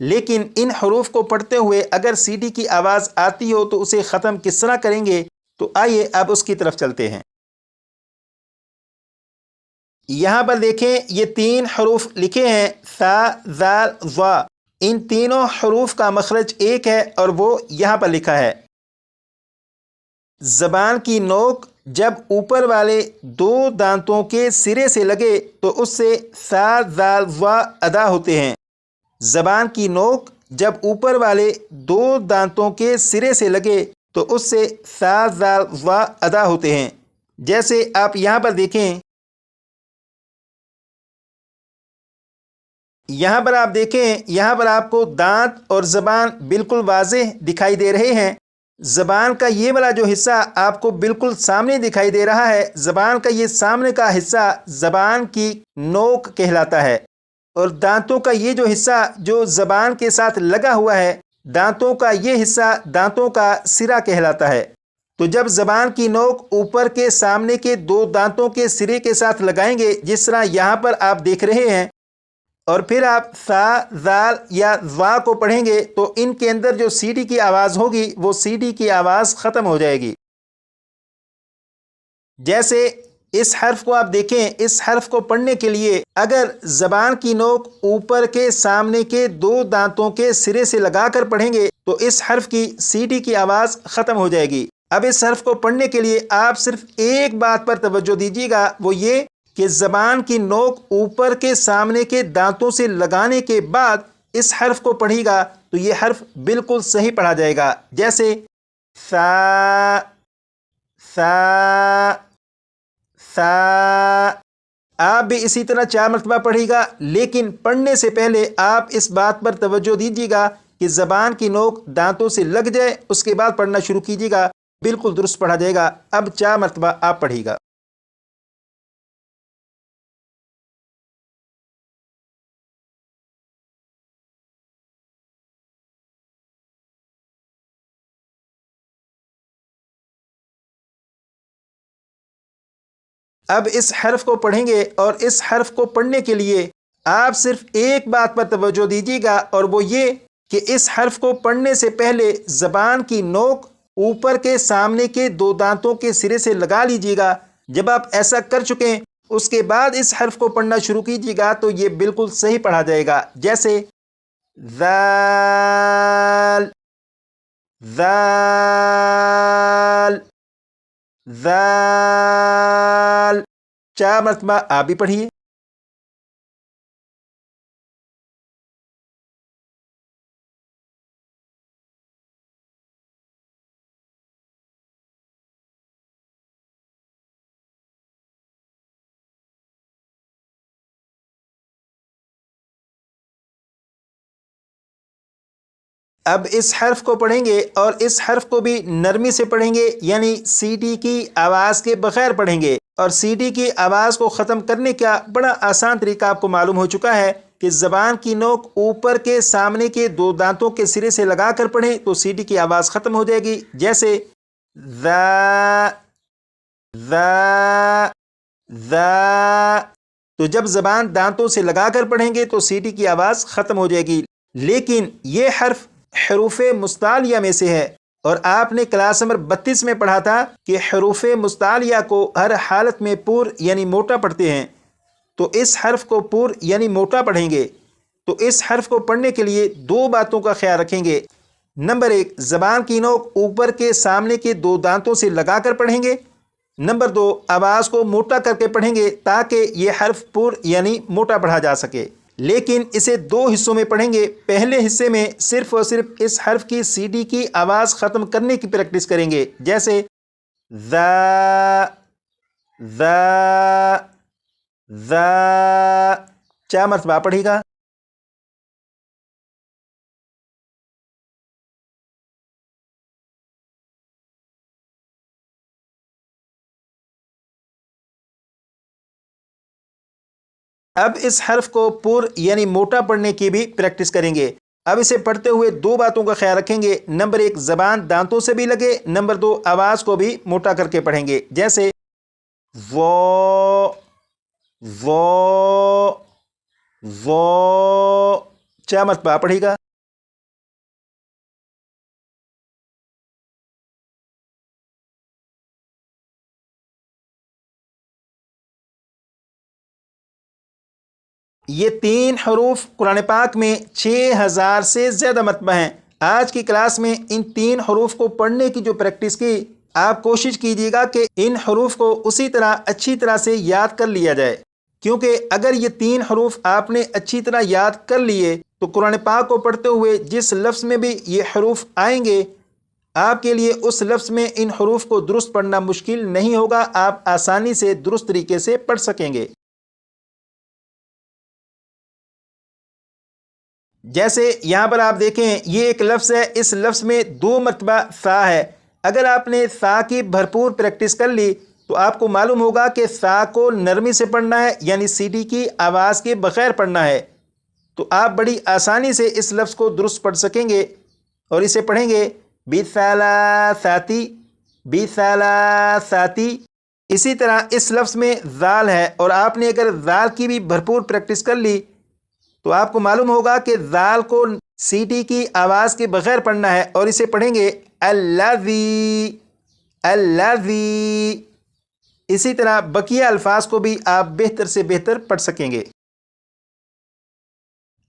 لیکن ان حروف کو پڑھتے ہوئے اگر سی ٹی کی آواز آتی ہو تو اسے ختم کس طرح کریں گے؟ تو آئیے اب اس کی طرف چلتے ہیں۔ یہاں پر دیکھیں یہ 3 حروف لکھے ہیں، ثا، ذال، ظا۔ ان تینوں حروف کا مخرج ایک ہے اور وہ یہاں پر لکھا ہے۔ زبان کی نوک جب اوپر والے 2 دانتوں کے سرے سے لگے تو اس سے ثا، ذال، ظا ادا ہوتے ہیں۔ زبان کی نوک جب اوپر والے 2 دانتوں کے سرے سے لگے تو اس سے ثا، ذال، ظا ادا ہوتے ہیں۔ جیسے آپ یہاں پر دیکھیں، یہاں پر آپ کو دانت اور زبان بالکل واضح دکھائی دے رہے ہیں۔ زبان کا یہ والا جو حصہ آپ کو بالکل سامنے دکھائی دے رہا ہے، زبان کا یہ سامنے کا حصہ زبان کی نوک کہلاتا ہے، اور دانتوں کا یہ جو حصہ جو زبان کے ساتھ لگا ہوا ہے، دانتوں کا یہ حصہ دانتوں کا سرا کہلاتا ہے۔ تو جب زبان کی نوک اوپر کے سامنے کے 2 دانتوں کے سرے کے ساتھ لگائیں گے، جس طرح یہاں پر آپ دیکھ رہے ہیں، اور پھر آپ ثا، ذال یا ظا کو پڑھیں گے تو ان کے اندر جو سی ٹی کی آواز ہوگی وہ سی ٹی کی آواز ختم ہو جائے گی۔ جیسے اس حرف کو آپ دیکھیں، اس حرف کو پڑھنے کے لیے اگر زبان کی نوک اوپر کے سامنے کے 2 دانتوں کے سرے سے لگا کر پڑھیں گے تو اس حرف کی سی ٹی کی آواز ختم ہو جائے گی۔ اب اس حرف کو پڑھنے کے لیے آپ صرف ایک بات پر توجہ دیجیے گا، وہ یہ کہ زبان کی نوک اوپر کے سامنے کے دانتوں سے لگانے کے بعد اس حرف کو پڑھے گا تو یہ حرف بالکل صحیح پڑھا جائے گا۔ جیسے ثا، ثا، ثا۔ آپ بھی اسی طرح 4 مرتبہ پڑھے گا، لیکن پڑھنے سے پہلے آپ اس بات پر توجہ دیجیے گا کہ زبان کی نوک دانتوں سے لگ جائے، اس کے بعد پڑھنا شروع کیجیے گا، بالکل درست پڑھا جائے گا۔ اب 4 مرتبہ آپ پڑھیے گا۔ اب اس حرف کو پڑھیں گے اور اس حرف کو پڑھنے کے لیے آپ صرف ایک بات پر توجہ دیجیے گا، اور وہ یہ کہ اس حرف کو پڑھنے سے پہلے زبان کی نوک اوپر کے سامنے کے 2 دانتوں کے سرے سے لگا لیجیے گا۔ جب آپ ایسا کر چکیں اس کے بعد اس حرف کو پڑھنا شروع کیجیے گا تو یہ بالکل صحیح پڑھا جائے گا۔ جیسے ذال، ذال، ذال۔ 4 مرتبہ آپ بھی پڑھیے۔ اب اس حرف کو پڑھیں گے اور اس حرف کو بھی نرمی سے پڑھیں گے، یعنی سی ٹی کی آواز کے بغیر پڑھیں گے۔ اور سی ٹی کی آواز کو ختم کرنے کا بڑا آسان طریقہ آپ کو معلوم ہو چکا ہے کہ زبان کی نوک اوپر کے سامنے کے 2 دانتوں کے سرے سے لگا کر پڑھیں تو سی ٹی کی آواز ختم ہو جائے گی۔ جیسے ذا، ذا، ذا۔ تو جب زبان دانتوں سے لگا کر پڑھیں گے تو سی ٹی کی آواز ختم ہو جائے گی۔ لیکن یہ حرف حروف مستعلیہ میں سے ہے، اور آپ نے کلاس نمبر 32 میں پڑھا تھا کہ حروف مستعلیہ کو ہر حالت میں پور یعنی موٹا پڑھتے ہیں، تو اس حرف کو پور یعنی موٹا پڑھیں گے۔ تو اس حرف کو پڑھنے کے لیے 2 باتوں کا خیال رکھیں گے۔ نمبر 1، زبان کی نوک اوپر کے سامنے کے 2 دانتوں سے لگا کر پڑھیں گے۔ نمبر 2، آواز کو موٹا کر کے پڑھیں گے تاکہ یہ حرف پور یعنی موٹا پڑھا جا سکے۔ لیکن اسے 2 حصوں میں پڑھیں گے۔ پہلے حصے میں صرف اور صرف اس حرف کی سی ٹی کی آواز ختم کرنے کی پریکٹس کریں گے۔ جیسے ذا، ذا، ذا۔ 4 مرتبہ پڑھے گا۔ اب اس حرف کو پور یعنی موٹا پڑھنے کی بھی پریکٹس کریں گے۔ اب اسے پڑھتے ہوئے 2 باتوں کا خیال رکھیں گے۔ نمبر 1، زبان دانتوں سے بھی لگے۔ نمبر 2، آواز کو بھی موٹا کر کے پڑھیں گے۔ جیسے ظا، ظا، ظا۔ 4 مرتبہ پڑھے گا۔ یہ 3 حروف قرآن پاک میں 6000 سے زیادہ مرتبہ ہیں۔ آج کی کلاس میں ان 3 حروف کو پڑھنے کی جو پریکٹس کی، آپ کوشش کیجیے گا کہ ان حروف کو اسی طرح اچھی طرح سے یاد کر لیا جائے، کیونکہ اگر یہ 3 حروف آپ نے اچھی طرح یاد کر لیے تو قرآن پاک کو پڑھتے ہوئے جس لفظ میں بھی یہ حروف آئیں گے، آپ کے لیے اس لفظ میں ان حروف کو درست پڑھنا مشکل نہیں ہوگا، آپ آسانی سے درست طریقے سے پڑھ سکیں گے۔ جیسے یہاں پر آپ دیکھیں، یہ ایک لفظ ہے، اس لفظ میں 2 مرتبہ ثا ہے۔ اگر آپ نے ثا کی بھرپور پریکٹس کر لی تو آپ کو معلوم ہوگا کہ ثا کو نرمی سے پڑھنا ہے، یعنی سی ٹی کی آواز کے بغیر پڑھنا ہے، تو آپ بڑی آسانی سے اس لفظ کو درست پڑھ سکیں گے اور اسے پڑھیں گے بِثَلَاثَةِ بِثَلَاثَةِ۔ اسی طرح اس لفظ میں ذال ہے، اور آپ نے اگر ذال کی بھی بھرپور پریکٹس کر لی تو آپ کو معلوم ہوگا کہ ذال کو سی ٹی کی آواز کے بغیر پڑھنا ہے، اور اسے پڑھیں گے الذی الذی۔ اسی طرح بقیہ الفاظ کو بھی آپ بہتر سے بہتر پڑھ سکیں گے۔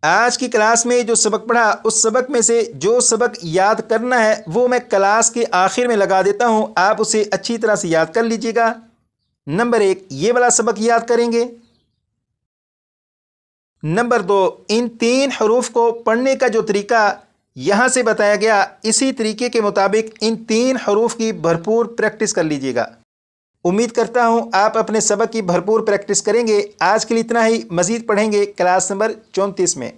آج کی کلاس میں جو سبق پڑھا، اس سبق میں سے جو سبق یاد کرنا ہے وہ میں کلاس کے آخر میں لگا دیتا ہوں، آپ اسے اچھی طرح سے یاد کر لیجیے گا۔ نمبر 1 یہ والا سبق یاد کریں گے۔ نمبر 2 ان 3 حروف کو پڑھنے کا جو طریقہ یہاں سے بتایا گیا، اسی طریقے کے مطابق ان 3 حروف کی بھرپور پریکٹس کر لیجیے گا۔ امید کرتا ہوں آپ اپنے سبق کی بھرپور پریکٹس کریں گے۔ آج کے لیے اتنا ہی، مزید پڑھیں گے کلاس نمبر 34 میں۔